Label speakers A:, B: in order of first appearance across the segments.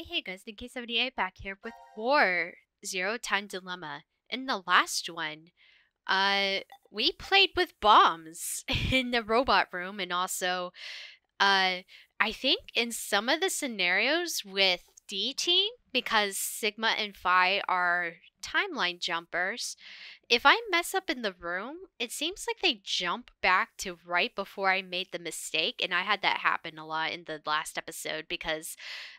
A: Hey guys, K78 back here with more Zero Time Dilemma. In the last one, uh, we played with bombs in the robot room and also, uh, I think in some of the scenarios with D Team, because Sigma and Phi are timeline jumpers, if I mess up in the room, it seems like they jump back to right before I made the mistake, and I had that happen a lot in the last episode because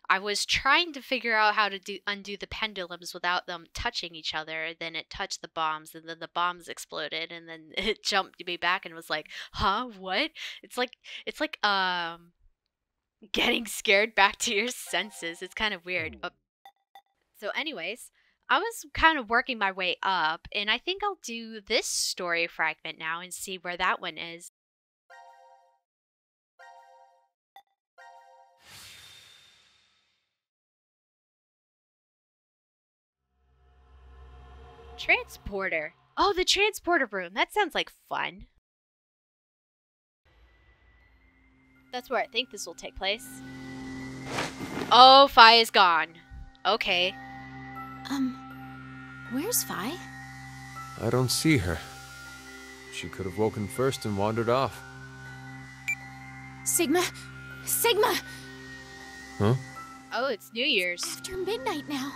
A: I was trying to figure out how to undo the pendulums without them touching each other. Then it touched the bombs, and then the bombs exploded, and then it jumped me back and was like, "Huh? What?" It's like getting scared back to your senses. It's kind of weird. So, anyways, I was kind of working my way up, and I think I'll do this story fragment now and see where that one is. Transporter. Oh, the transporter room. That sounds like fun. That's where I think this will take place. Oh, Phi is gone. Okay.
B: Where's Phi?
C: I don't see her. She could have woken first and wandered off.
B: Sigma! Sigma!
C: Huh?
A: Oh, it's New Year's.
B: After midnight now.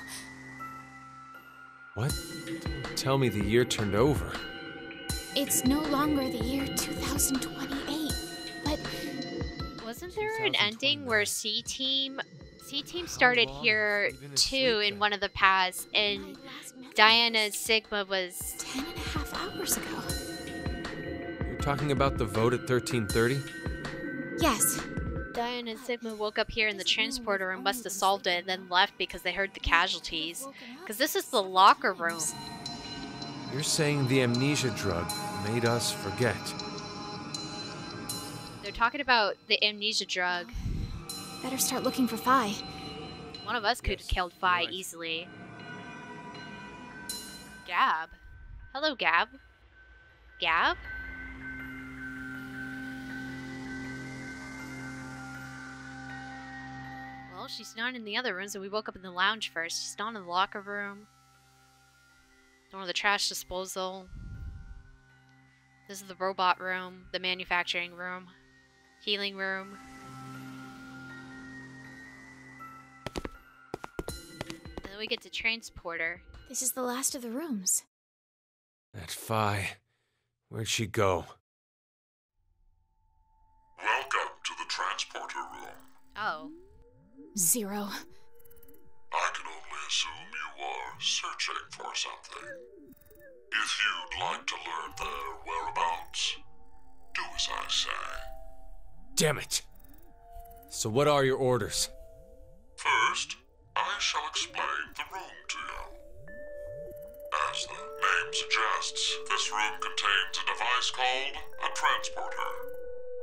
C: What? Don't tell me the year turned over.
B: It's no longer the year 2028, but...
A: Wasn't there an ending where C-Team started here too in one of the paths, and Diana's Sigma was
B: 10.5 hours ago.
C: You're talking about the vote at 1330?
B: Yes.
A: Diana and Sigma woke up here in the transporter and must have solved it and then left because they heard the casualties. Because this is the locker room.
C: You're saying the amnesia drug made us forget.
A: They're talking about the amnesia drug.
B: Better start looking for Phi.
A: One of us could have killed Phi easily. Gab. Hello, Gab. Gab? Well, she's not in the other rooms, and we woke up in the lounge first. She's not in the locker room. Nor the trash disposal. This is the robot room, the manufacturing room, healing room. And then we get to transporter.
B: This is the last of the rooms.
C: That Phi. Where'd she go?
D: Welcome to the transporter room.
A: Oh.
B: Zero.
D: I can only assume you are searching for something. If you'd like to learn their whereabouts, do as I say.
C: Damn it! So what are your orders?
D: First, I shall explain the room to you. As the name suggests, this room contains a device called a transporter.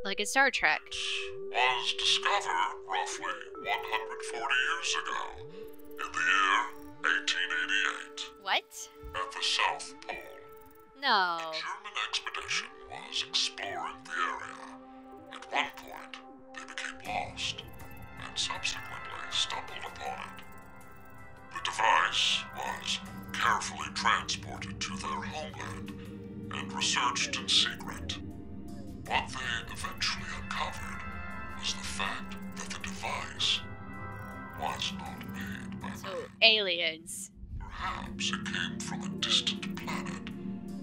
A: Like in Star Trek.
D: It was discovered roughly 140 years ago, in the year 1888.
A: What?
D: At the South Pole.
A: No.
D: A German expedition was exploring the area. At one point, they became lost, and subsequently stumbled upon it. The device was carefully transported to their homeland and researched in secret. What they eventually uncovered was the fact that the device was not made by man.
A: Aliens.
D: Perhaps it came from a distant planet,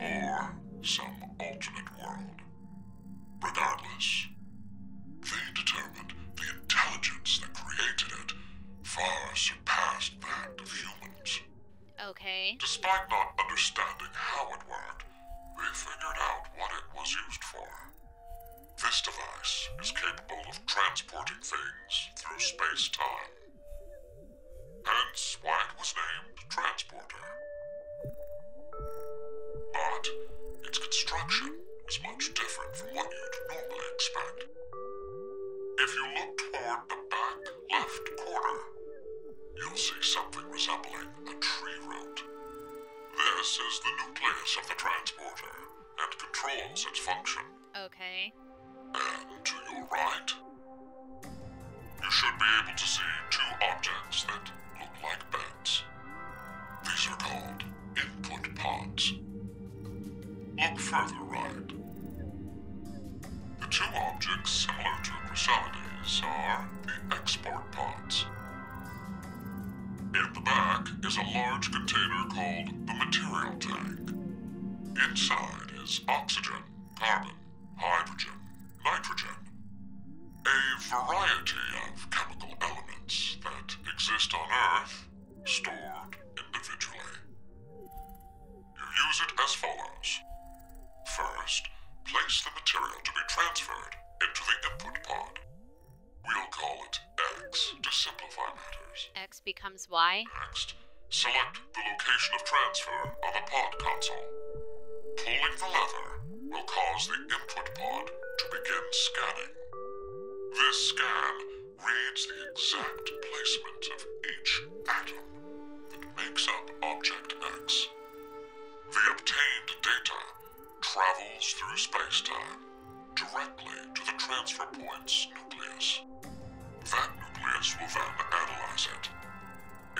D: or some alternate world. Regardless, they determined the intelligence that created it far surpassed that of humans.
A: Okay.
D: Despite not understanding how it worked, they figured out what it was used for. This device is capable of transporting things through space-time. Hence why it was named Transporter. But its construction is much different from what you'd normally expect. If you look toward the back left corner, you'll see something resembling a tree root. This is the nucleus of the transporter and controls its function.
A: Okay.
D: And to your right, you should be able to see two objects that look like beds. These are called input pods. Look further right. The two objects similar to chrysalides are the export pods. In the back is a large container called the material tank. Inside is oxygen, carbon, hydrogen, nitrogen. A variety of chemical elements that exist on Earth, stored individually. You use it as follows. First, place the material to be transferred into the input pod. We'll call it X to simplify matters.
A: X becomes Y.
D: Next, select the location of transfer on the pod console. Pulling the lever will cause the input pod to begin scanning. This scan reads the exact placement of each atom that makes up Object X. The obtained data travels through space-time directly to the transfer point's nucleus. That nucleus will then analyze it.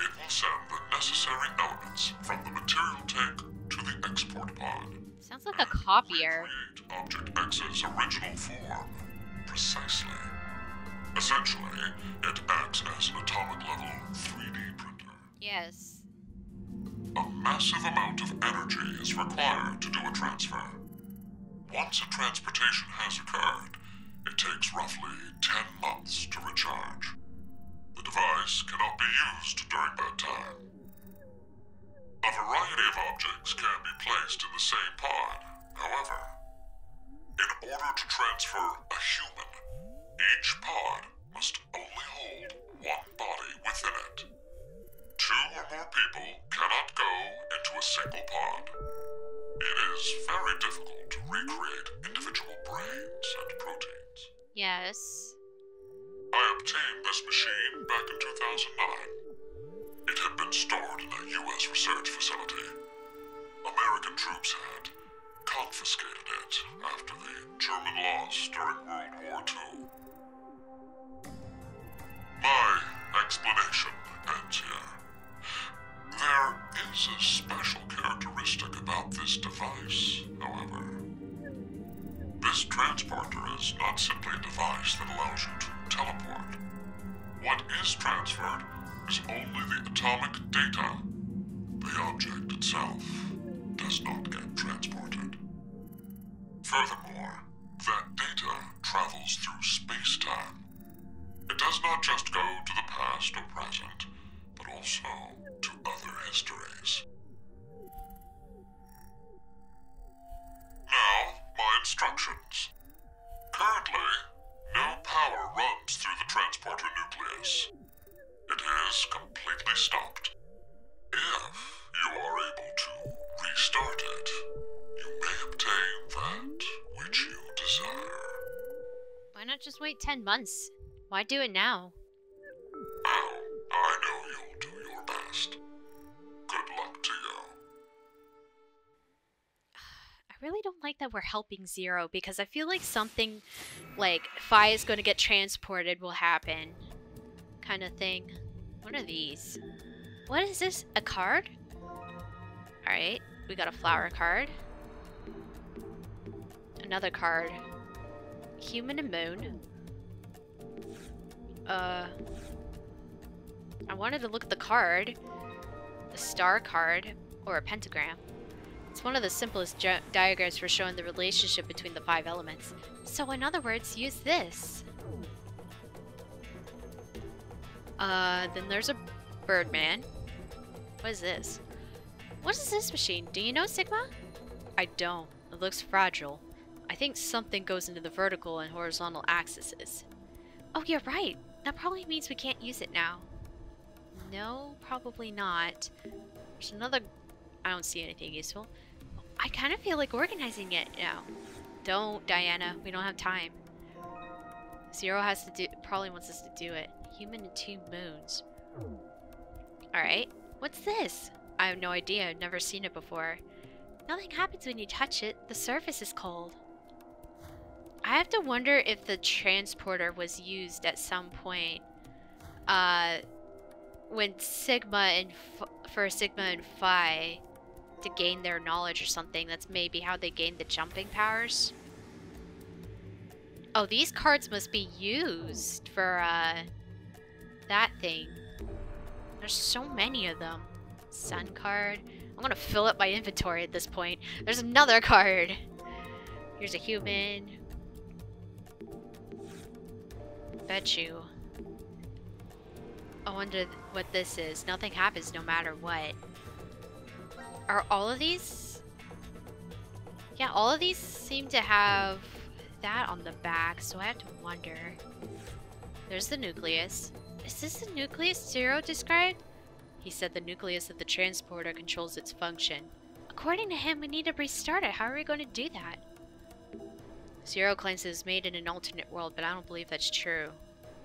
D: It will send the necessary elements from the material tank to the export pod.
A: Sounds like a copier.
D: Recreate Object X's original form precisely. Essentially, it acts as an atomic-level 3D printer.
A: Yes.
D: A massive amount of energy is required to do a transfer. Once a transportation has occurred, it takes roughly 10 months to recharge. The device cannot be used during that time. A variety of objects can be placed in the same pod, however. In order to transfer a human, each pod must only hold one body within it. Two or more people cannot go into a single pod. It is very difficult to recreate individual brains and proteins.
A: Yes.
D: I obtained this machine back in 2009. It had been stored in a U.S. research facility. American troops had confiscated it after the German loss during World War II. My explanation ends here. There is a special characteristic about this device, however. This transporter is not simply a device that allows you to teleport. What is transferred is only the atomic data. The object itself does not get transported. Furthermore, that data travels through space-time. It does not just go to the past or present, but also to other histories. Now, my instructions. Currently, no power runs through the transporter nucleus. It is completely stopped. If you are able to restart it, you may obtain that which you desire.
A: Why not just wait 10 months? Why do it now?
D: Well, I know you'll do your best. Good luck to you.
A: I really don't like that we're helping Zero because I feel like something like Phi is going to get transported will happen. Kind of thing. What are these? What is this? A card? Alright, we got a flower card. Another card. Human and Moon. I wanted to look at the card. The star card. Or a pentagram. It's one of the simplest diagrams for showing the relationship between the 5 elements. So in other words, use this. Then there's a Birdman. What is this? What is this machine? Do you know, Sigma? I don't. It looks fragile. I think something goes into the vertical and horizontal axes. Oh, you're right. That probably means we can't use it now. No, probably not. There's another... I don't see anything useful. I kind of feel like organizing it now. Don't, Diana. We don't have time. Zero has to do... probably wants us to do it. Human and 2 moons. Alright. What's this? I have no idea. I've never seen it before. Nothing happens when you touch it. The surface is cold. I have to wonder if the transporter was used at some point when Sigma and for Sigma and Phi to gain their knowledge or something. That's maybe how they gain the jumping powers. Oh, these cards must be used for that thing. There's so many of them. Sun card. I'm gonna fill up my inventory at this point. There's another card. Here's a human. Bet you. I wonder what this is. Nothing happens no matter what. Are all of these? Yeah, all of these seem to have that on the back, so I have to wonder. There's the nucleus. Is this the nucleus Zero described? He said the nucleus of the transporter controls its function. According to him, we need to restart it. How are we going to do that? Zero claims it was made in an alternate world, but I don't believe that's true.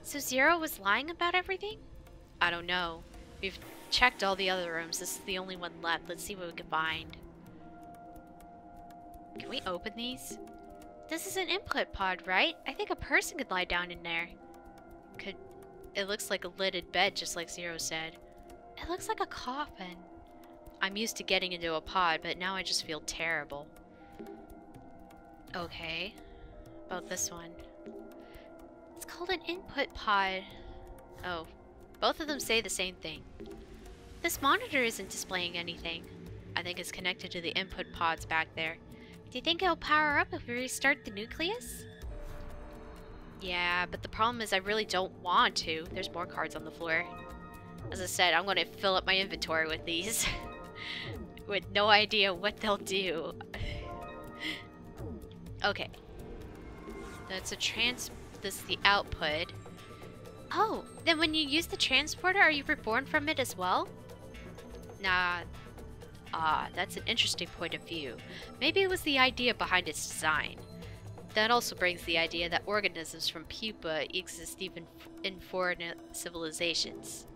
A: So Zero was lying about everything? I don't know. We've checked all the other rooms. This is the only one left. Let's see what we can find. Can we open these? This is an input pod, right? I think a person could lie down in there. It looks like a lidded bed, just like Zero said. It looks like a coffin. I'm used to getting into a pod, but now I just feel terrible. Okay. About this one. It's called an input pod. Oh. Both of them say the same thing. This monitor isn't displaying anything. I think it's connected to the input pods back there. Do you think it'll power up if we restart the nucleus? Yeah, but the problem is I really don't want to. There's more cards on the floor. As I said, I'm going to fill up my inventory with these. With no idea what they'll do. Okay. That's a this is the output. Oh, then when you use the transporter, are you reborn from it as well? Nah. Ah, that's an interesting point of view. Maybe it was the idea behind its design. That also brings the idea that organisms from pupa exist even in foreign civilizations.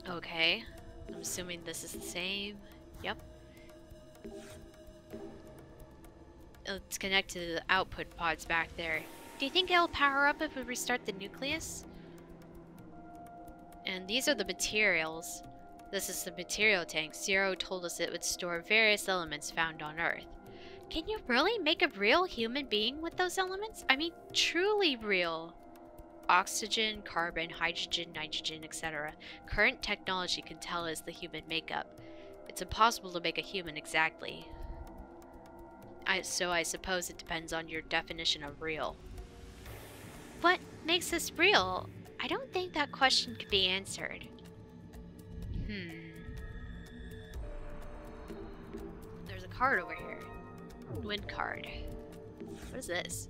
A: Okay. I'm assuming this is the same. Yep. Let's connect to the output pods back there. Do you think it'll power up if we restart the nucleus? And these are the materials. This is the material tank. Zero told us it would store various elements found on Earth. Can you really make a real human being with those elements? I mean, truly real. Oxygen, carbon, hydrogen, nitrogen, etc. Current technology can tell us the human makeup. It's impossible to make a human exactly. So I suppose it depends on your definition of real. What makes us real? I don't think that question could be answered. There's a card over here. Wind card. What is this?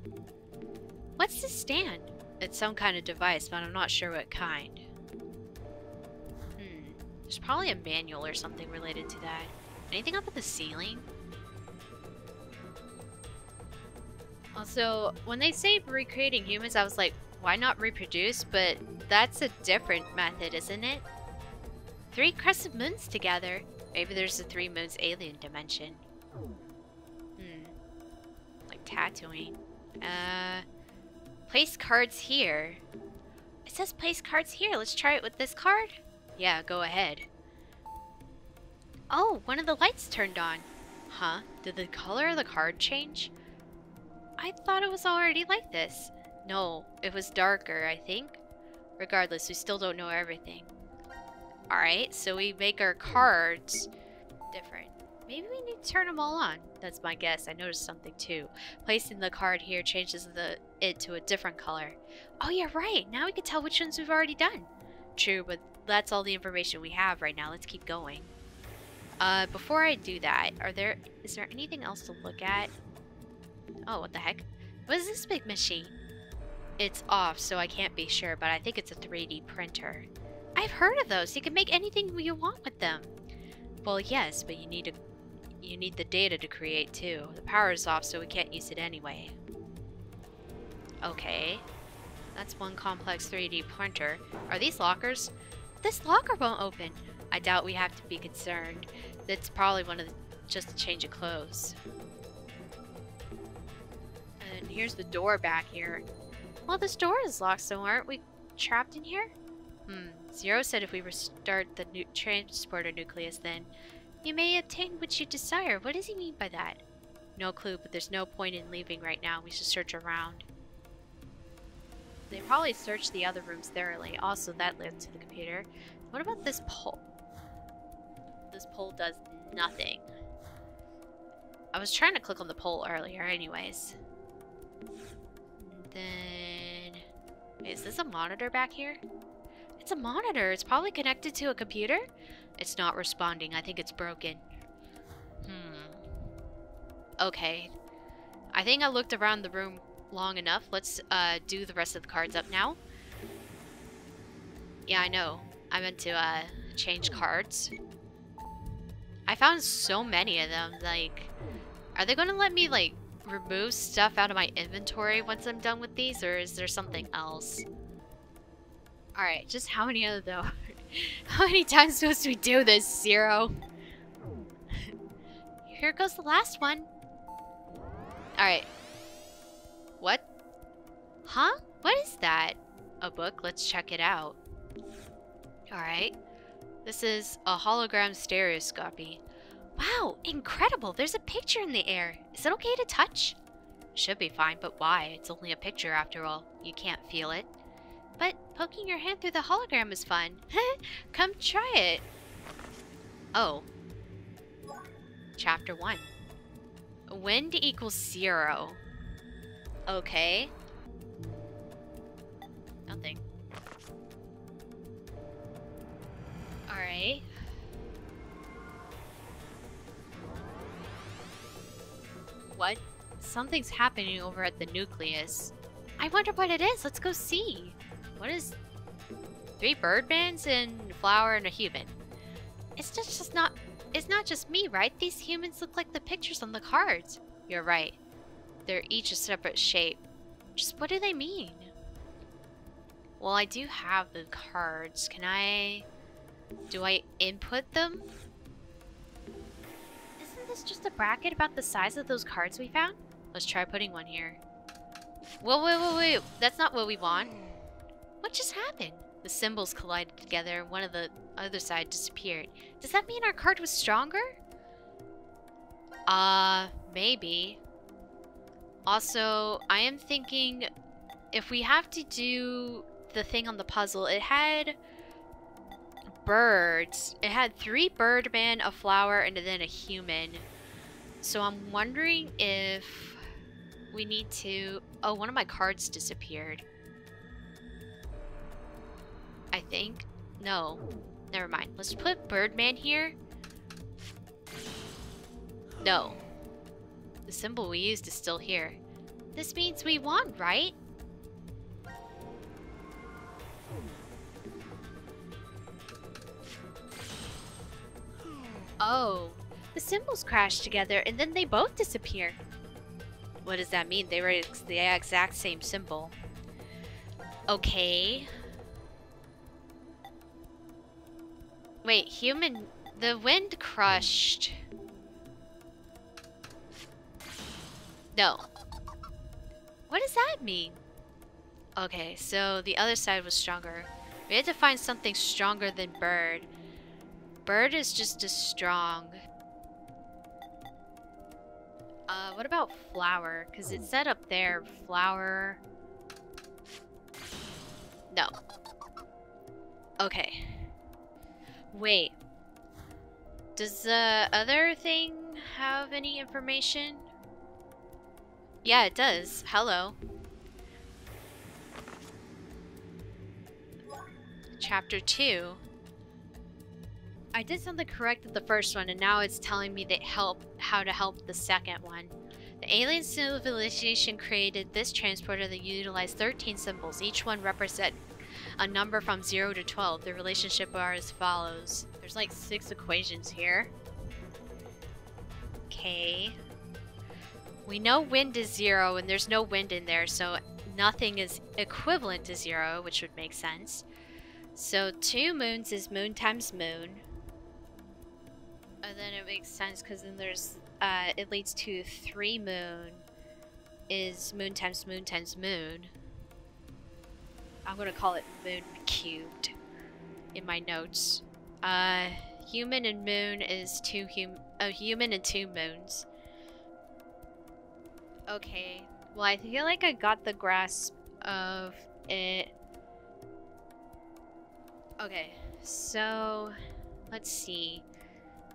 A: What's this stand? It's some kind of device, but I'm not sure what kind. There's probably a manual or something related to that. Anything up at the ceiling? Also, when they say recreating humans, I was like, why not reproduce? But that's a different method, isn't it? 3 crescent moons together. Maybe there's a 3 moons alien dimension. Like tattooing. Place cards here. It says place cards here. Let's try it with this card. Yeah, go ahead. Oh, one of the lights turned on. Huh? Did the color of the card change? I thought it was already like this. No, it was darker, I think. Regardless, we still don't know everything. Alright, so we make our cards different. Maybe we need to turn them all on. That's my guess. I noticed something too. Placing the card here changes it to a different color. Oh, you're right. Now we can tell which ones we've already done. True, but that's all the information we have right now. Let's keep going. Before I do that, is there anything else to look at? Oh, what the heck? What is this big machine? It's off, so I can't be sure, but I think it's a 3D printer. I've heard of those. You can make anything you want with them. Well, yes, but you need the data to create too. The power is off, so we can't use it anyway. Okay. That's one complex 3D printer. Are these lockers? This locker won't open. I doubt we have to be concerned. It's probably just a change of clothes. And here's the door back here. Well, this door is locked, so aren't we trapped in here? Zero said if we restart the transporter nucleus, then you may obtain what you desire. What does he mean by that? No clue, but there's no point in leaving right now. We should search around. They probably searched the other rooms thoroughly. Also, that led to the computer. What about this pole? This pole does nothing. I was trying to click on the pole earlier anyways. And then... Wait, is this a monitor back here? It's a monitor. It's probably connected to a computer. It's not responding. I think it's broken. Okay. I think I looked around the room long enough. Let's do the rest of the cards up now. Yeah, I know. I meant to change cards. I found so many of them. Like, are they going to let me, like, remove stuff out of my inventory once I'm done with these? Or is there something else? Alright, just how many of those? How many times must we do this, Zero? Here goes the last one. Alright. What? Huh? What is that? A book? Let's check it out. Alright. This is a hologram stereoscopy. Wow, incredible! There's a picture in the air. Is it okay to touch? Should be fine, but why? It's only a picture after all. You can't feel it. But poking your hand through the hologram is fun. Come try it. Oh. Chapter 1. Wind equals 0. Okay. Nothing. Alright. What? Something's happening over at the nucleus. I wonder what it is. Let's go see. What is... 3 birdmans and a flower and a human. It's just not... It's not just me, right? These humans look like the pictures on the cards. You're right. They're each a separate shape. Just what do they mean? Well, I do have the cards. Can I... Do I input them? Isn't this just a bracket about the size of those cards we found? Let's try putting one here. Whoa, wait. That's not what we want. What just happened? The symbols collided together and one of the other side disappeared. Does that mean our card was stronger? Maybe. Also, I am thinking if we have to do the thing on the puzzle, it had birds. It had 3 birdmen, a flower, and then a human. So I'm wondering if we need to... Oh, one of my cards disappeared. I think. No. Never mind. Let's put Birdman here. No. The symbol we used is still here. This means we won, right? Oh. The symbols crashed together and then they both disappear. What does that mean? They were the exact same symbol. Okay. Wait, human... The wind crushed... No. What does that mean? Okay, so the other side was stronger. We had to find something stronger than bird. Bird is just as strong. What about flower? Because it said up there, flower... No. Okay. Wait. Does the other thing have any information? Yeah, it does. Hello. Chapter 2. I did something correct with the first one, and now it's telling me that how to help the second one. The alien civilization created this transporter that utilized 13 symbols. Each one represents a number from 0 to 12. The relationship are as follows. There's like 6 equations here. Okay. We know wind is 0 and there's no wind in there, so nothing is equivalent to 0, which would make sense. So 2 moons is moon times moon. And then it makes sense because then there's, it leads to 3 moon is moon times moon times moon. I'm gonna call it moon cubed in my notes. Human and moon is a human and 2 moons. Okay, well I feel like I got the grasp of it. Okay, so let's see.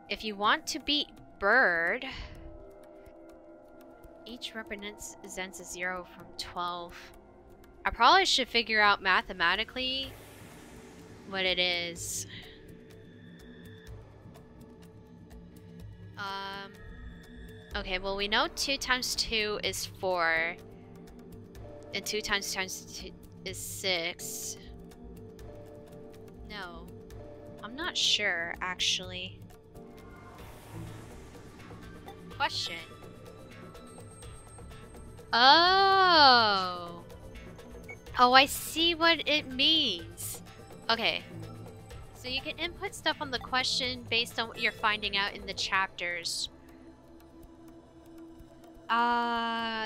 A: If you want to beat bird, each represents a 0 from 12. I probably should figure out mathematically what it is. Okay, well we know 2 times 2 is 4. And 2 times 2 is 6. No. I'm not sure, actually. Question. Oh! Oh, I see what it means. Okay. So you can input stuff on the question based on what you're finding out in the chapters.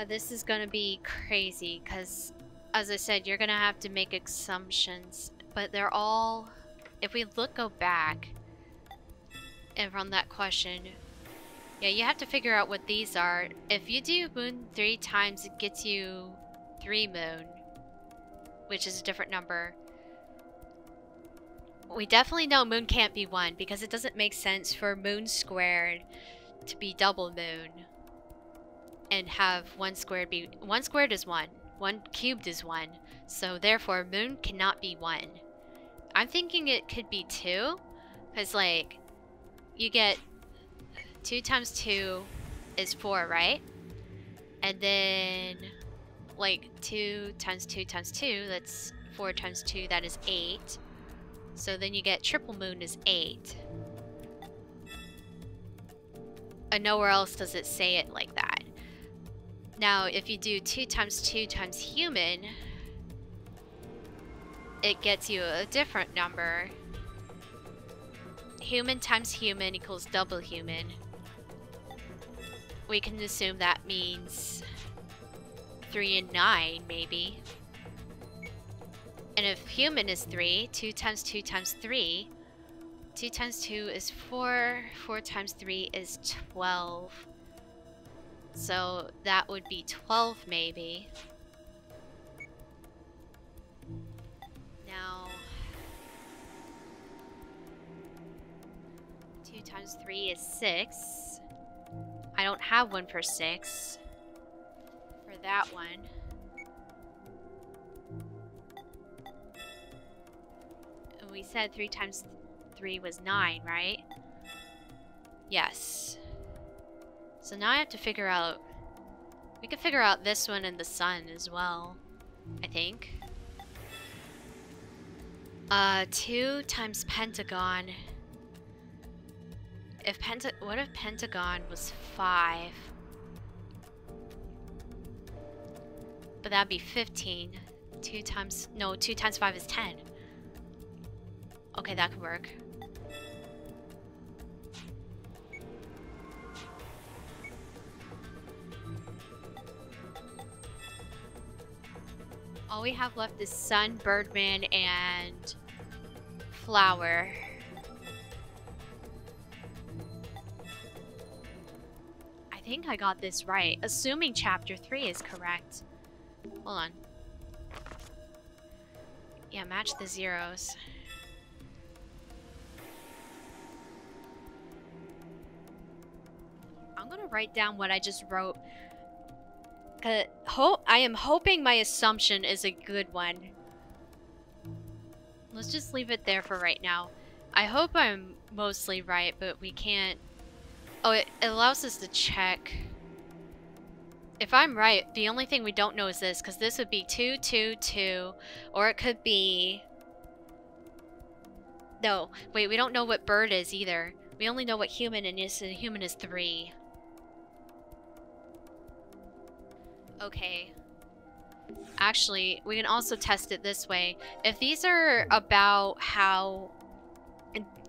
A: This is gonna be crazy, because, as I said, you're gonna have to make assumptions. But they're all... If we go back, and from that question... Yeah, you have to figure out what these are. If you do moon 3 times, it gets you 3 moon, which is a different number. We definitely know moon can't be 1, because it doesn't make sense for moon squared to be double moon and have 1 squared be... 1 squared is 1. 1 cubed is 1. So therefore, moon cannot be 1. I'm thinking it could be 2, because like, you get 2 times 2 is 4, right? And then, like, 2 times 2 times 2, that's 4 times 2, that is 8. So then you get triple moon is 8. And nowhere else does it say it like that. Now, if you do 2 times 2 times human, it gets you a different number. Human times human equals double human. We can assume that means 3 and 9, maybe. And if human is 3, 2 times 2 times 3, 2 times 2 is 4, 4 times 3 is 12. So that would be 12, maybe. Now, 2 times 3 is 6. I don't have one for 6. For that one. And we said 3 times 3 was 9, right? Yes. So now I have to figure out... We can figure out this one and the sun as well, I think. 2 times pentagon. What if pentagon was 5? But that'd be 15. 2 times 5 is 10. Okay, that could work. All we have left is sun, birdman, and flower. I think I got this right, assuming chapter 3 is correct. Hold on. Yeah, match the zeros. I'm gonna write down what I just wrote. I am hoping my assumption is a good one. Let's just leave it there for right now. I hope I'm mostly right, but we can't... Oh, it allows us to check. If I'm right, the only thing we don't know is this, because this would be 2, 2, 2, or it could be... No, wait, we don't know what bird is either. We only know what human is, and human is 3. Okay. Actually, we can also test it this way. If these are about how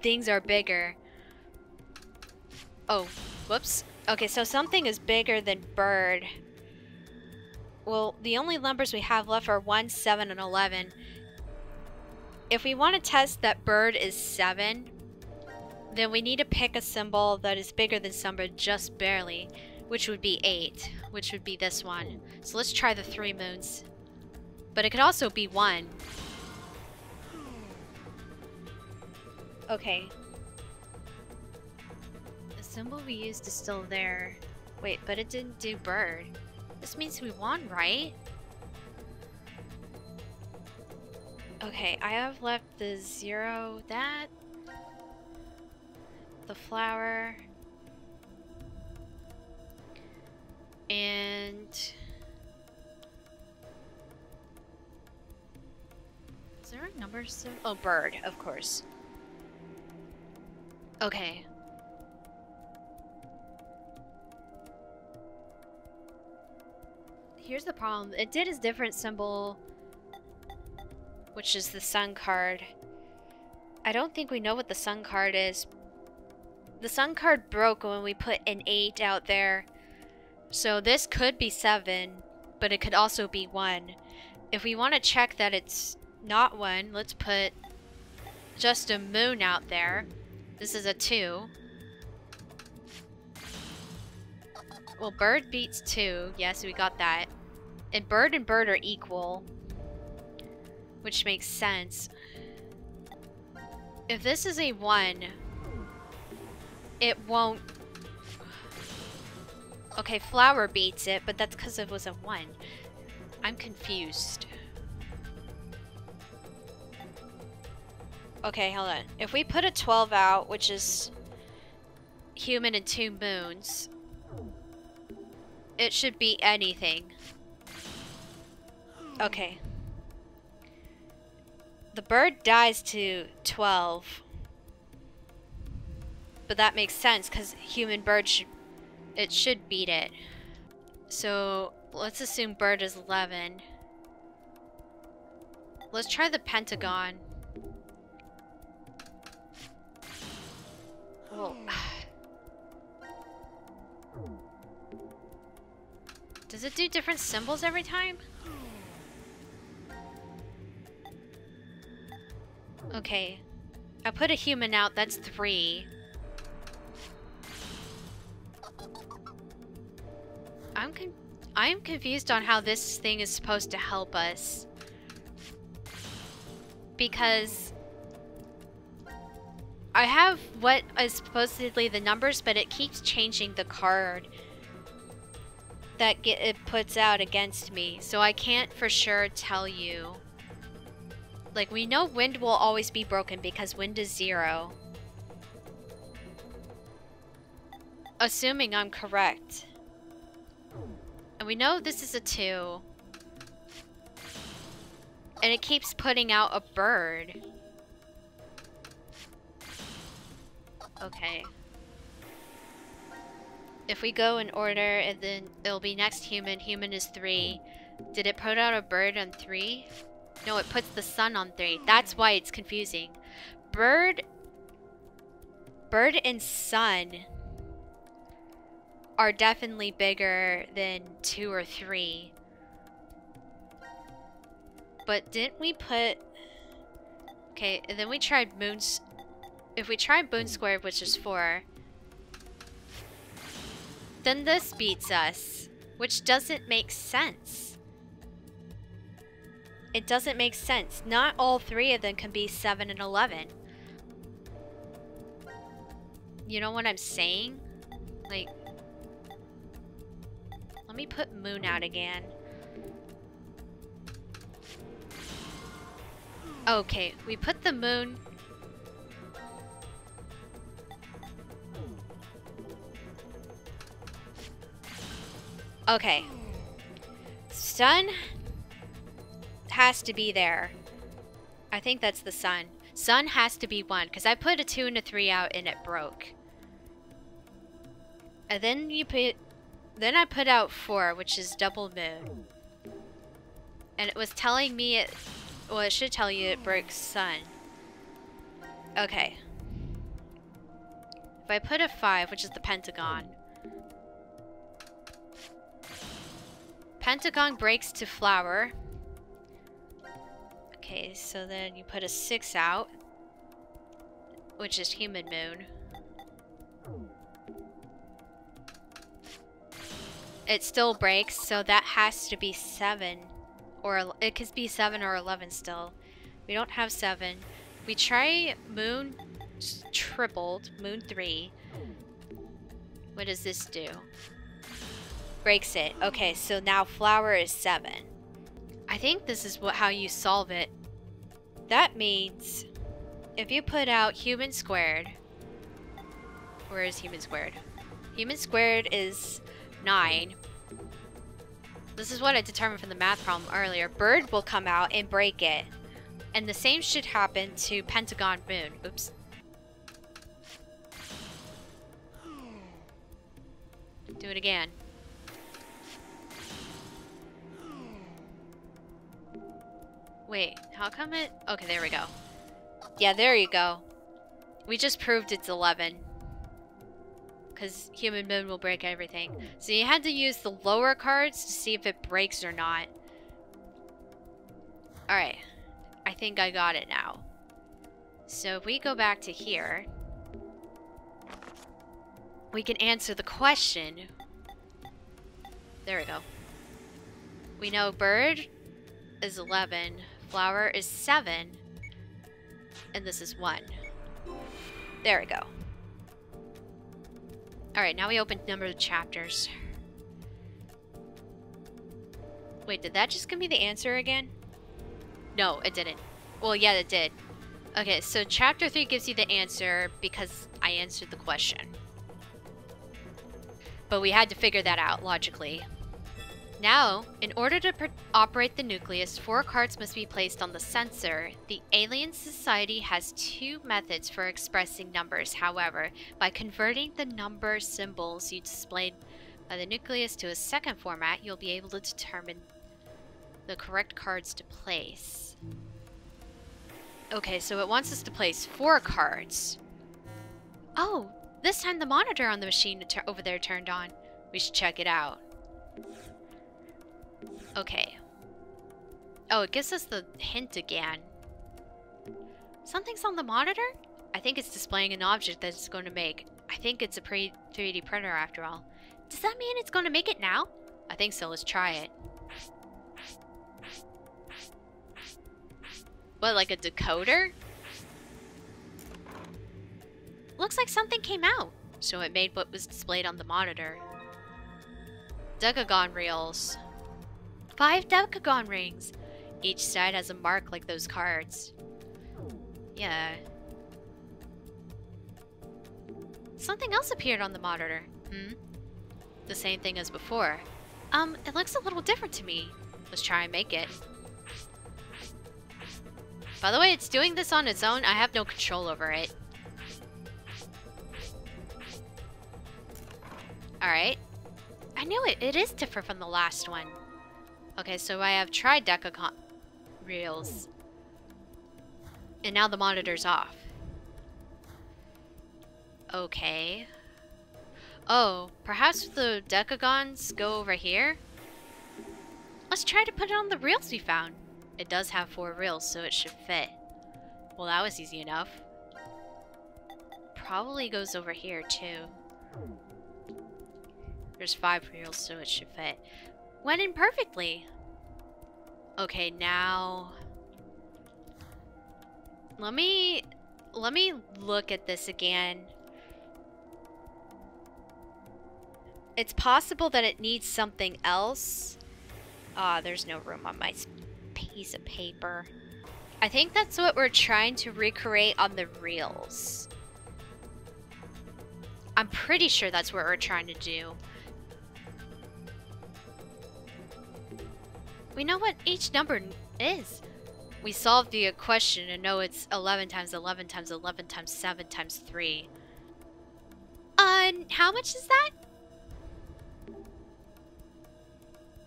A: things are bigger... Oh, whoops. Okay, so something is bigger than bird. Well, the only numbers we have left are 1, 7, and 11. if we want to test that bird is 7, then we need to pick a symbol that is bigger than some, but just barely, which would be 8, which would be this one. So let's try the 3 moons. But it could also be 1. Okay. The symbol we used is still there. Wait, but it didn't do bird. This means we won, right? Okay, I have left the 0, that, the flower, and is there a number? Oh, bird, of course. Okay. Here's the problem. It did a different symbol, which is the sun card. I don't think we know what the sun card is. The sun card broke when we put an 8 out there. So this could be 7, but it could also be 1. If we want to check that it's not 1, let's put just a moon out there. This is a 2. Well, bird beats 2. Yes, we got that. And bird are equal, which makes sense. If this is a 1, it won't... Okay, flower beats it, but that's because it was a 1. I'm confused. Okay, hold on. If we put a 12 out, which is human and 2 moons, it should be anything. Okay. The bird dies to 12. But that makes sense, because human bird should beat it. So, let's assume bird is 11. Let's try the pentagon. Well... Does it do different symbols every time? Okay. I put a human out, that's 3. I'm confused on how this thing is supposed to help us. Because I have what is supposedly the numbers, but it keeps changing the card that it puts out against me. So I can't for sure tell you. Like, we know wind will always be broken because wind is 0. Assuming I'm correct. And we know this is a 2. And it keeps putting out a bird. Okay. If we go in order, and then it'll be next human. Human is 3. Did it put out a bird on 3? No, it puts the sun on 3. That's why it's confusing. Bird and sun are definitely bigger than 2 or 3. But didn't we put... Okay, and then we tried moons... If we tried moon squared, which is 4... Then this beats us, which doesn't make sense. It doesn't make sense. Not all 3 of them can be 7 and 11. You know what I'm saying? Like... Let me put moon out again. Okay, we put the moon... Okay. Sun has to be there. I think that's the sun. Sun has to be 1, because I put a 2 and a 3 out and it broke. And then then I put out 4, which is double moon. And it was telling me it... Well, it should tell you it broke sun. Okay. If I put a 5, which is the pentagon... Pentagon breaks to flower. Okay, so then you put a 6 out, which is human moon. It still breaks, so that has to be 7. Or it could be 7 or 11 still. We don't have 7. We try moon tripled, moon 3. What does this do? Breaks it. Okay, so now flower is 7. I think this is how you solve it. That means if you put out human squared. Where is human squared? Human squared is 9. This is what I determined from the math problem earlier. Bird will come out and break it. And the same should happen to pentagon moon. Oops. Do it again. Wait, how come it... Okay, there we go. Yeah, there you go. We just proved it's 11. Because human moon will break everything. So you had to use the lower cards to see if it breaks or not. Alright. I think I got it now. So if we go back to here, we can answer the question. There we go. We know bird is 11, flower is 7, and this is 1. There we go. Alright, now we open number of chapters. Wait, did that just give me the answer again? No, it didn't. Well, yeah, it did. Okay, so chapter 3 gives you the answer because I answered the question. But we had to figure that out logically. Now, in order to operate the nucleus, 4 cards must be placed on the sensor. The alien society has 2 methods for expressing numbers. However, by converting the number symbols you displayed by the nucleus to a second format, you'll be able to determine the correct cards to place. Okay, so it wants us to place 4 cards. Oh, this time the monitor on the machine over there turned on. We should check it out. Okay. Oh, it gives us the hint again. Something's on the monitor? I think it's displaying an object that it's going to make. I think it's a pre-3D printer after all. Does that mean it's going to make it now? I think so. Let's try it. What, like a decoder? Looks like something came out. So it made what was displayed on the monitor. Decagon reels. 5 decagon rings. Each side has a mark like those cards. Yeah. Something else appeared on the monitor. The same thing as before. It looks a little different to me. Let's try and make it. By the way, it's doing this on its own. I have no control over it. Alright. I knew it. It is different from the last one. Okay, so I have tried decagon reels. And now the monitor's off. Okay. Oh, perhaps the decagons go over here? Let's try to put it on the reels we found. It does have 4 reels, so it should fit. Well, that was easy enough. Probably goes over here, too. There's 5 reels, so it should fit. Went in perfectly. Okay, now... Let me look at this again. It's possible that it needs something else. Ah, there's no room on my piece of paper. I think that's what we're trying to recreate on the reels. I'm pretty sure that's what we're trying to do. We know what each number is. We solved the question and know it's 11 times 11 times 11 times 7 times 3. How much is that?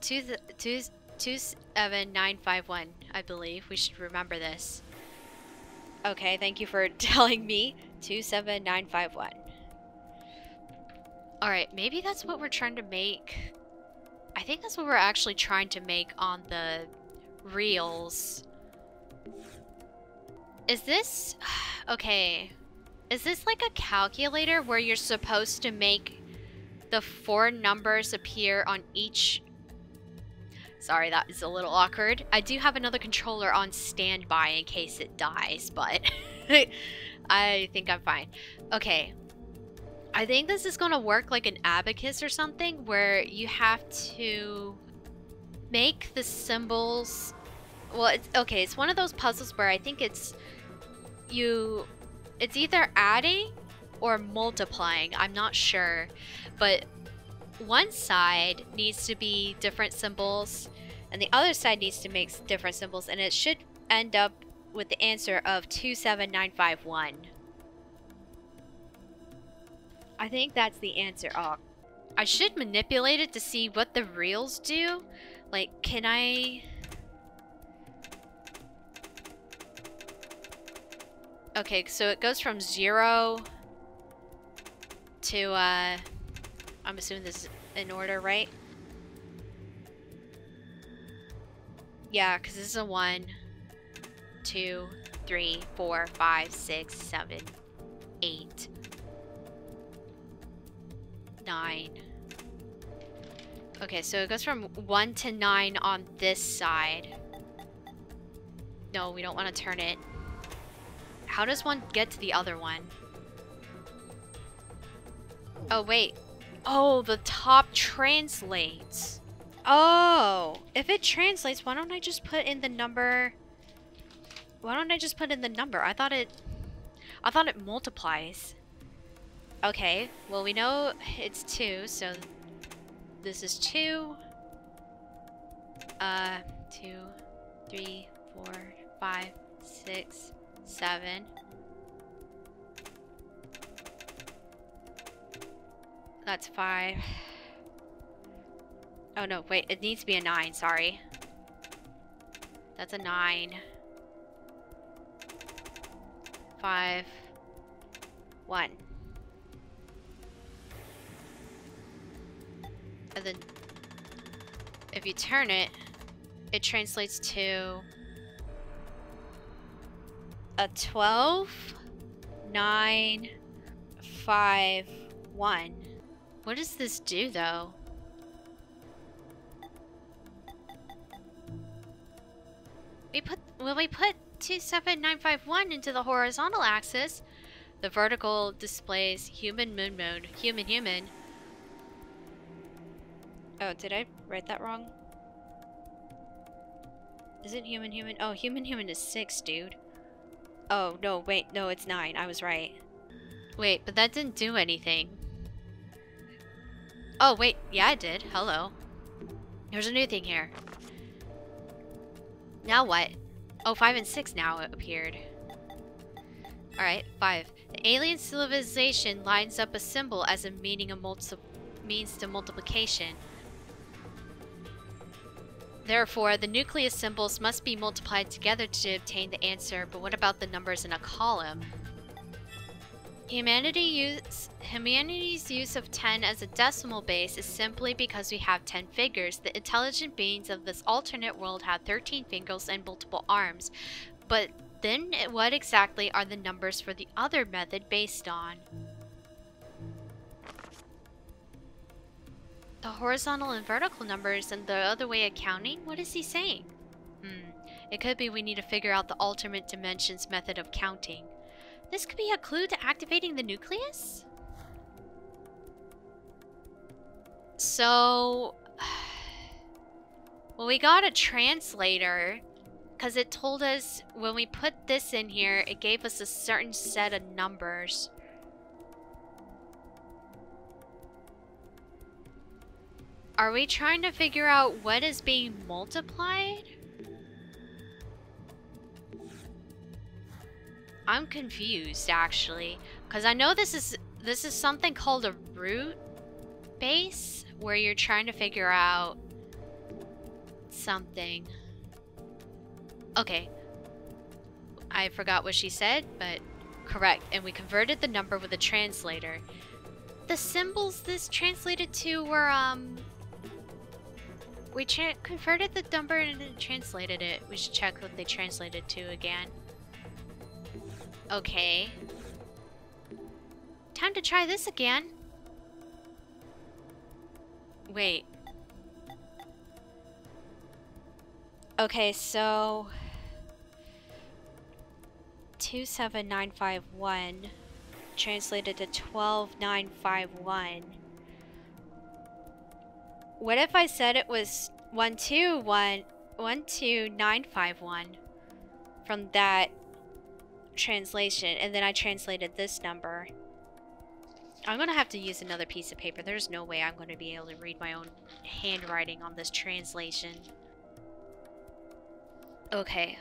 A: 27951, I believe. We should remember this. Okay, thank you for telling me. 27951. Alright, maybe that's what we're trying to make. I think that's what we're actually trying to make on the reels. Is this... Okay. Is this like a calculator where you're supposed to make the 4 numbers appear on each... Sorry, that is a little awkward. I do have another controller on standby in case it dies, but I think I'm fine. Okay. I think this is gonna work like an abacus or something where you have to make the symbols... Well, it's one of those puzzles where I think it's either adding or multiplying. I'm not sure, but one side needs to be different symbols and the other side needs to make different symbols, and it should end up with the answer of 27951. I think that's the answer. Oh, I should manipulate it to see what the reals do. Like, can I... Okay, so it goes from 0 to, I'm assuming this is in order, right? Yeah, because this is a 1, 2, 3, 4, 5, 6, 7, 8, 9. Okay, so it goes from 1 to 9 on this side. No, we don't want to turn it. How does one get to the other one? Oh, wait. Oh, the top translates. Oh, if it translates, why don't I just put in the number? Why don't I just put in the number? I thought it multiplies. Okay, well, we know it's 2, so this is 2. 2, 3, 4, 5, 6, 7. That's 5. Oh no, wait, it needs to be a 9, sorry. That's a 9. 5, 1. And then if you turn it, it translates to a 12, 9, 5, 1. What does this do though? When we put 27951 into the horizontal axis, the vertical displays human moon mode. Human. Oh, did I write that wrong? Isn't human? Oh, human is 6, dude. Oh, no, wait, no, it's 9. I was right. Wait, but that didn't do anything. Oh, wait, yeah, it did. Hello. There's a new thing here. Now what? Oh, 5 and 6 now appeared. Alright, 5. The alien civilization lines up a symbol as a means to multiplication. Therefore, the nucleus symbols must be multiplied together to obtain the answer, but what about the numbers in a column? Humanity's use of 10 as a decimal base is simply because we have 10 figures. The intelligent beings of this alternate world have 13 fingers and multiple arms. But then what exactly are the numbers for the other method based on? The horizontal and vertical numbers and the other way of counting? What is he saying? It could be we need to figure out the alternate dimensions method of counting. This could be a clue to activating the nucleus? So... Well, we got a translator, because it told us when we put this in here, it gave us a certain set of numbers. Are we trying to figure out what is being multiplied? I'm confused, actually, because I know this is something called a root base, where you're trying to figure out something. Okay, I forgot what she said, but correct, and we converted the number with a translator. The symbols this translated to were We converted the number and then translated it. We should check what they translated to again. Okay. Time to try this again. Wait. Okay, so 27951 translated to 12951. What if I said it was 12951 from that translation, and then I translated this number? I'm gonna have to use another piece of paper. There's no way I'm gonna be able to read my own handwriting on this translation. Okay,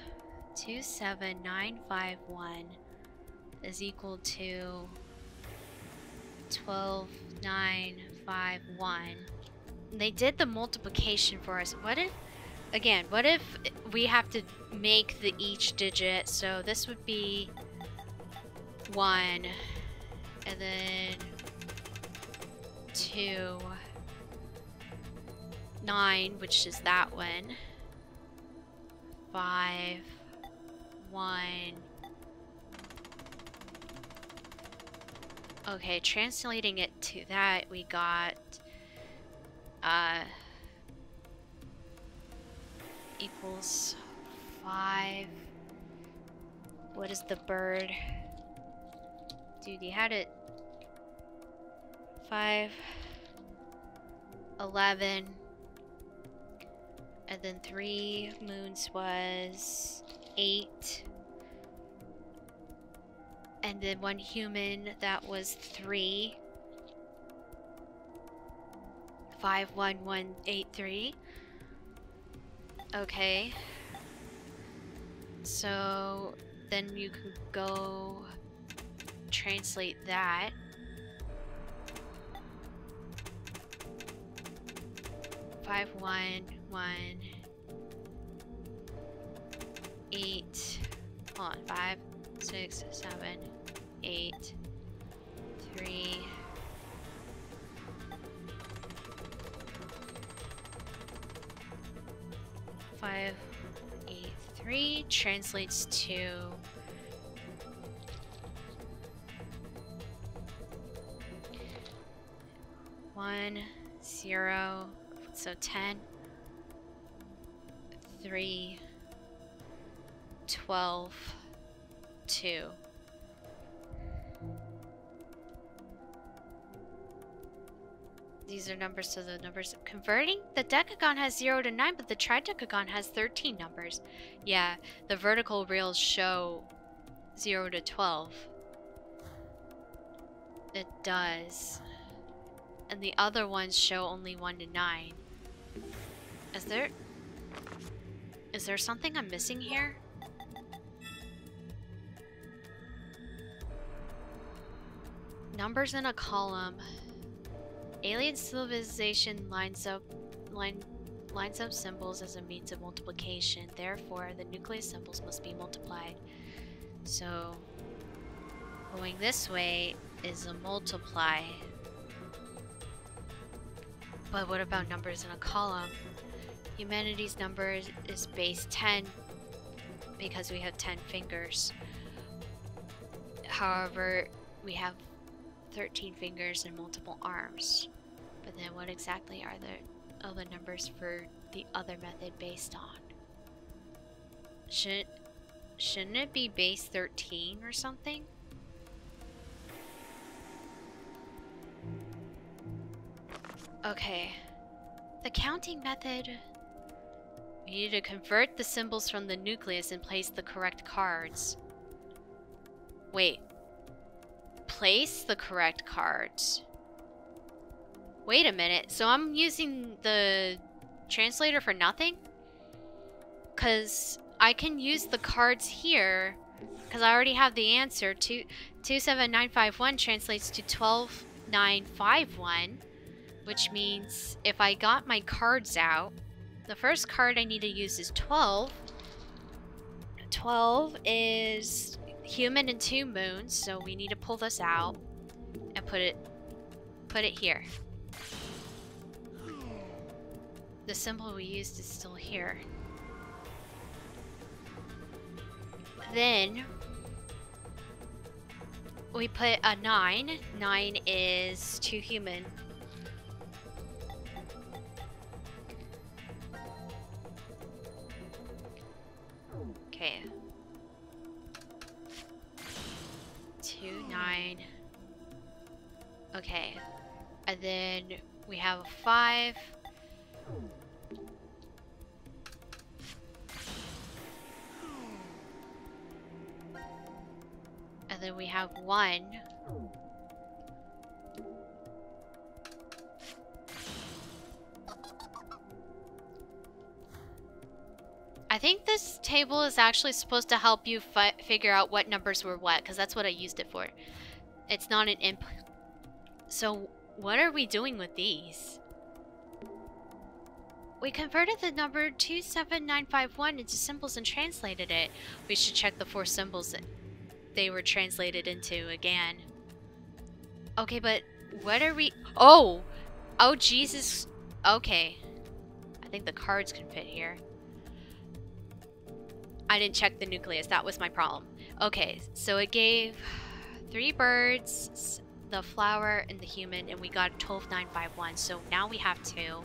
A: 27951 is equal to 12951. They did the multiplication for us. What if we have to make the each digit? So this would be 1, and then 2, 9, which is that one, 5, 1. Okay, translating it to that, we got equals 5. What is the bird? Dude, you had it. 5, 11, and then 3 moons was 8, and then 1 human, that was 3. 51183. Okay. So then you can go translate that. Five, 1, 1, 8. Hold on. 5, 6, 7, 8, 3. 5, 8, 3 translates to 1, 0, so 10, 3, 12, 2. These are numbers, so the numbers converting. The decagon has 0 to 9, but the tridecagon has 13 numbers. Yeah, the vertical reels show 0 to 12. It does. And the other ones show only 1 to 9. Is there something I'm missing here? Numbers in a column. Alien civilization lines up symbols as a means of multiplication. Therefore, the nucleus symbols must be multiplied. So, going this way is a multiply. But what about numbers in a column? Humanity's number is base 10 because we have 10 fingers. However, we have 13 fingers and multiple arms. But then what exactly are the other numbers for the other method based on? Shouldn't it be base 13 or something? Okay. The counting method. We need to convert the symbols from the nucleus and place the correct cards. Wait. Place the correct cards. Wait a minute. So I'm using the translator for nothing? Because I can use the cards here. Because I already have the answer. 27951 translates to 12951. Which means if I got my cards out, the first card I need to use is 12. 12 is human and 2 moons, so we need to pull this out and put it here. the symbol we used is still here. Then we put a 9. 9 is 2 human. Okay. 2, 9. Okay. And then we have a 5. And then we have 1. I think this table is actually supposed to help you figure out what numbers were what, because that's what I used it for. It's not an input. So what are we doing with these? We converted the number 27951 into symbols and translated it. We should check the 4 symbols that they were translated into again. Okay, but what are we... Oh! Oh, Jesus. Okay. I think the cards can fit here. I didn't check the nucleus. That was my problem. Okay, so it gave 3 birds, the flower, and the human, and we got 12951. So now we have 2.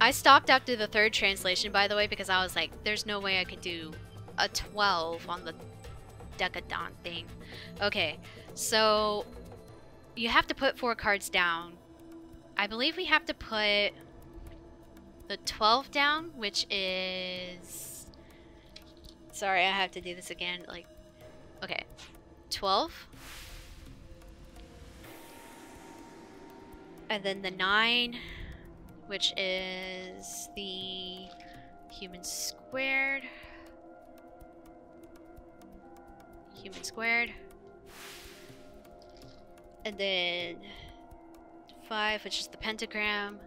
A: I stopped after the 3rd translation, by the way, because I was like, there's no way I could do a 12 on the decadent thing. Okay, so you have to put 4 cards down. I believe we have to put the 12 down, which is... Sorry, I have to do this again. Like, okay, 12. And then the 9, which is the human squared. Human squared. And then 5, which is the pentagram.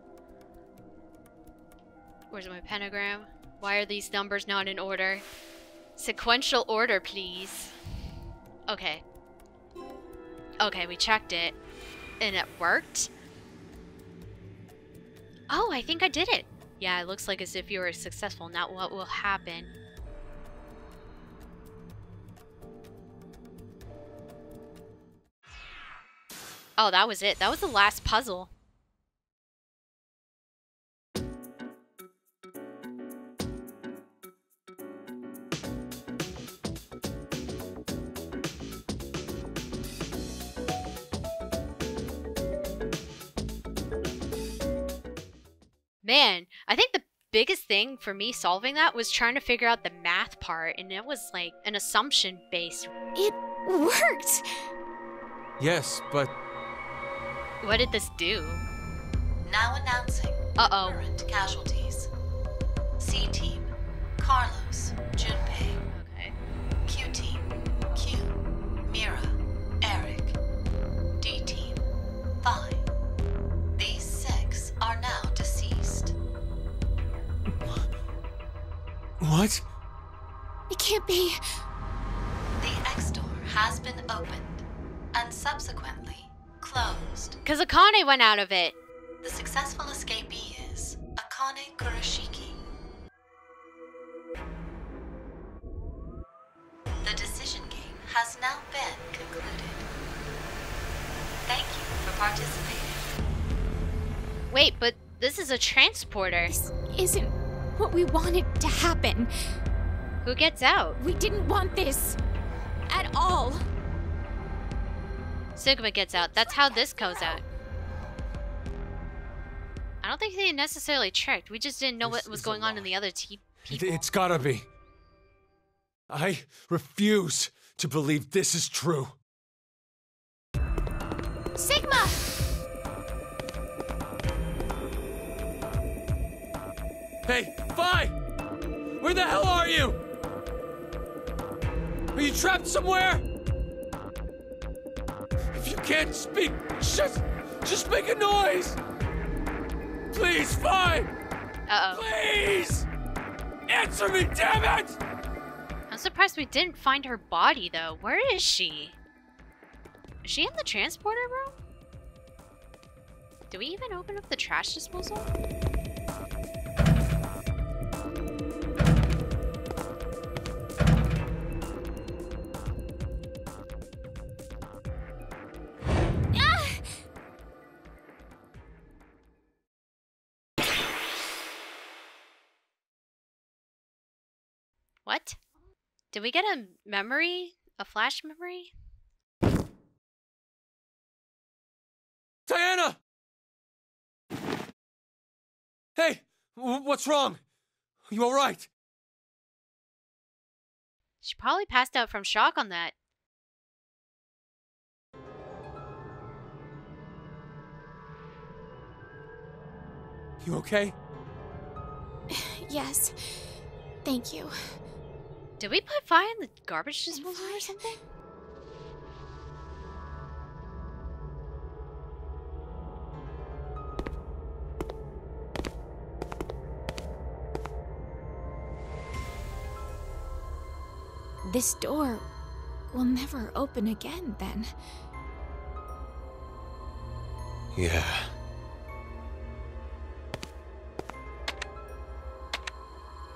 A: Where's my pentagram? Why are these numbers not in order? Sequential order, please. Okay. Okay, we checked it. And it worked. Oh, I think I did it. Yeah, it looks like as if you were successful. Now what will happen? Oh, that was it. That was the last puzzle. Man, I think the biggest thing for me solving that was trying to figure out the math part, and it was like an assumption based.
B: It worked!
C: Yes, but...
A: What did this do?
E: Now announcing current casualties. C Team, Carlos, Junpei.
A: Okay.
E: Q Team, Q, Mira, Eric. D Team, Vi. These 6 are now deceased.
C: What?
B: It can't be.
E: The X door has been opened and subsequently closed.
A: Because Akane went out of it.
E: The successful escapee is Akane Kurashiki. The decision game has now been concluded. Thank you for participating.
A: Wait, but this is a transporter.
B: This isn't what we wanted to happen.
A: Who gets out?
B: We didn't want this. At all.
A: Sigma gets out. That's how this goes out. I don't think they necessarily checked. We just didn't know what was going on in the other people.
C: It's gotta be. I refuse to believe this is true.
B: Sigma!
C: Hey, Vi! Where the hell are you? Are you trapped somewhere? If you can't speak, just make a noise! Please, Vi!
A: Uh-oh.
C: Please! Answer me, damn it!
A: I'm surprised we didn't find her body, though. Where is she? Is she in the transporter room? Do we even open up the trash disposal? What? Did we get a memory? A flash memory?
C: Diana! Hey! What's wrong? You alright?
A: She probably passed out from shock on that.
C: You okay?
B: Yes. Thank you.
A: Did we put fire in the garbage disposal or something?
B: This door will never open again, then.
C: Yeah.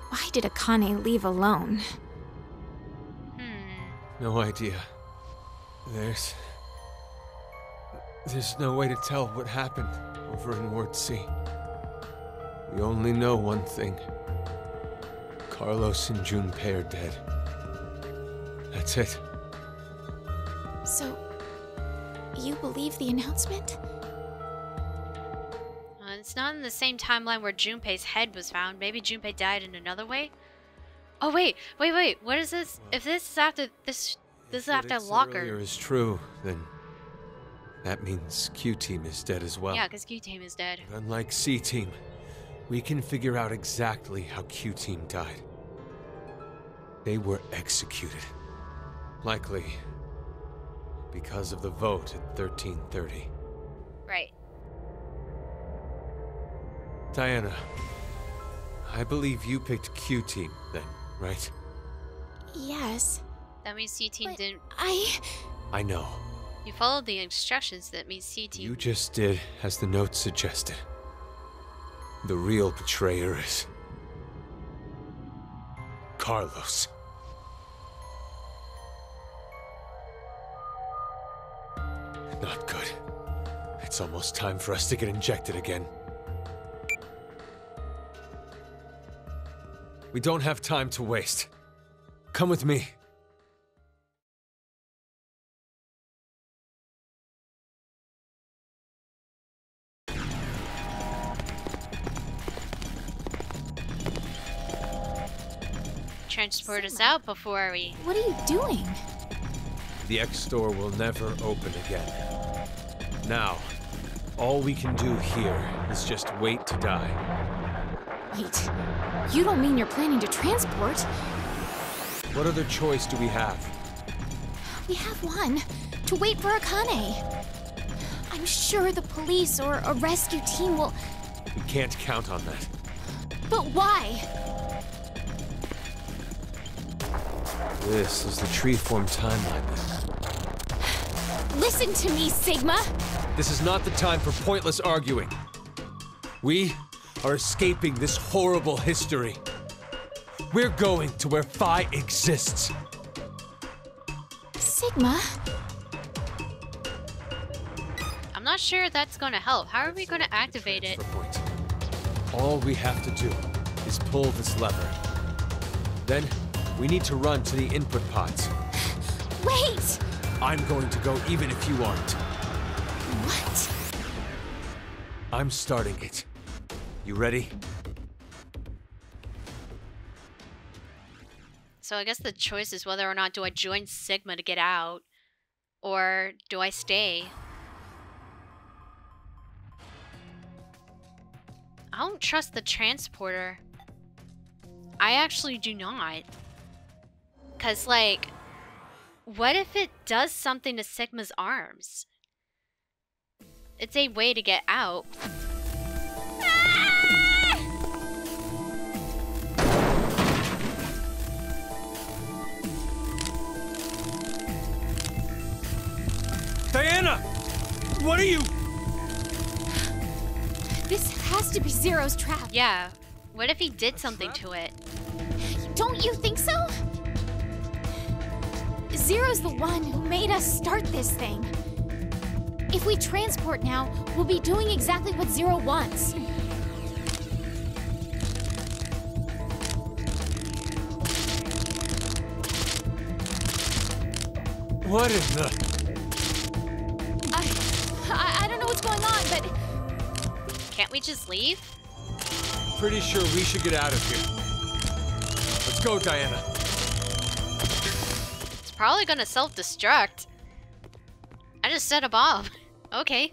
B: Why did Akane leave alone?
C: No idea. There's no way to tell what happened over in Ward C. We only know one thing. Carlos and Junpei are dead. That's it.
B: So, you believe the announcement?
A: It's not in the same timeline where Junpei's head was found. Maybe Junpei died in another way? Oh wait! What is this? If this is after this is after Locker.
C: If is true, then that means Q-Team is dead as well.
A: Yeah, because Q-Team is dead.
C: But unlike C-Team, we can figure out exactly how Q-Team died. They were executed. Likely because of the vote at 1330.
A: Right.
C: Diana, I believe you picked Q-Team then, right?
B: Yes.
A: That means C-Team
B: But
A: didn't...
C: I know.
A: You followed the instructions, that means C-Team...
C: You just did as the note suggested. The real betrayer is... Carlos. Not good. It's almost time for us to get injected again. We don't have time to waste. Come with me.
A: Transport us out before we...
B: What are you doing?
C: The X-Store will never open again. Now, all we can do here is just wait to die.
B: Wait, you don't mean you're planning to transport?
C: What other choice do we have?
B: We have one. To wait for Akane. I'm sure the police or a rescue team will...
C: We can't count on that.
B: But why?
C: This is the tree-form timeline then.
B: Listen to me, Sigma!
C: This is not the time for pointless arguing. We are escaping this horrible history. We're going to where Phi exists.
B: Sigma?
A: I'm not sure that's gonna help. How are we gonna activate it?
C: Point. All we have to do is pull this lever. Then, we need to run to the input pods.
B: Wait!
C: I'm going to go even if you aren't.
B: What?
C: I'm starting it. You ready?
A: So I guess the choice is whether or not do I join Sigma to get out, or do I stay? I don't trust the transporter. I actually do not. 'Cause, like, what if it does something to Sigma's arms? It's a way to get out.
C: Diana! What are you...
B: This has to be Zero's trap.
A: Yeah. What if he did something to it?
B: Don't you think so? Zero's the one who made us start this thing. If we transport now, we'll be doing exactly what Zero wants.
C: What in the...
B: I don't know what's going on, but...
A: Can't we just leave?
C: Pretty sure we should get out of here. Let's go, Diana.
A: It's probably gonna self-destruct. I just set a bomb. Okay.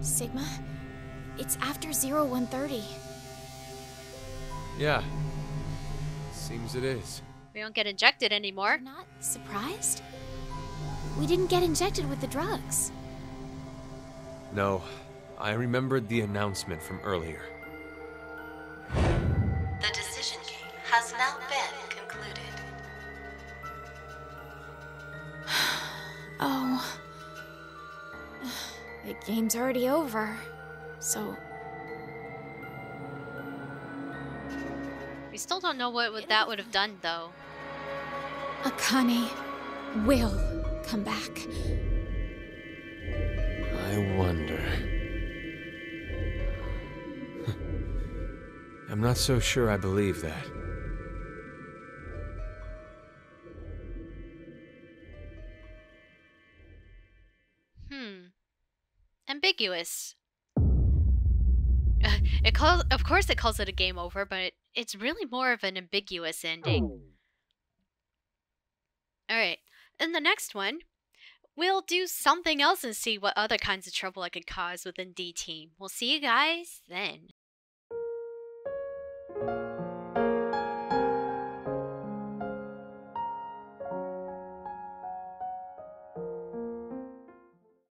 B: Sigma, it's after 0130.
C: Yeah. Seems it is.
A: We don't get injected anymore.
B: You're not surprised? We didn't get injected with the drugs.
C: No. I remembered the announcement from earlier.
E: The decision game has now been concluded.
B: Oh. The game's already over. So,
A: We still don't know what that would have done, though.
B: Akane will come back.
C: I wonder... I'm not so sure I believe that.
A: Ambiguous. Of course it calls it a game over, but it's really more of an ambiguous ending. Alright, in the next one, we'll do something else and see what other kinds of trouble I could cause within D-Team. We'll see you guys then.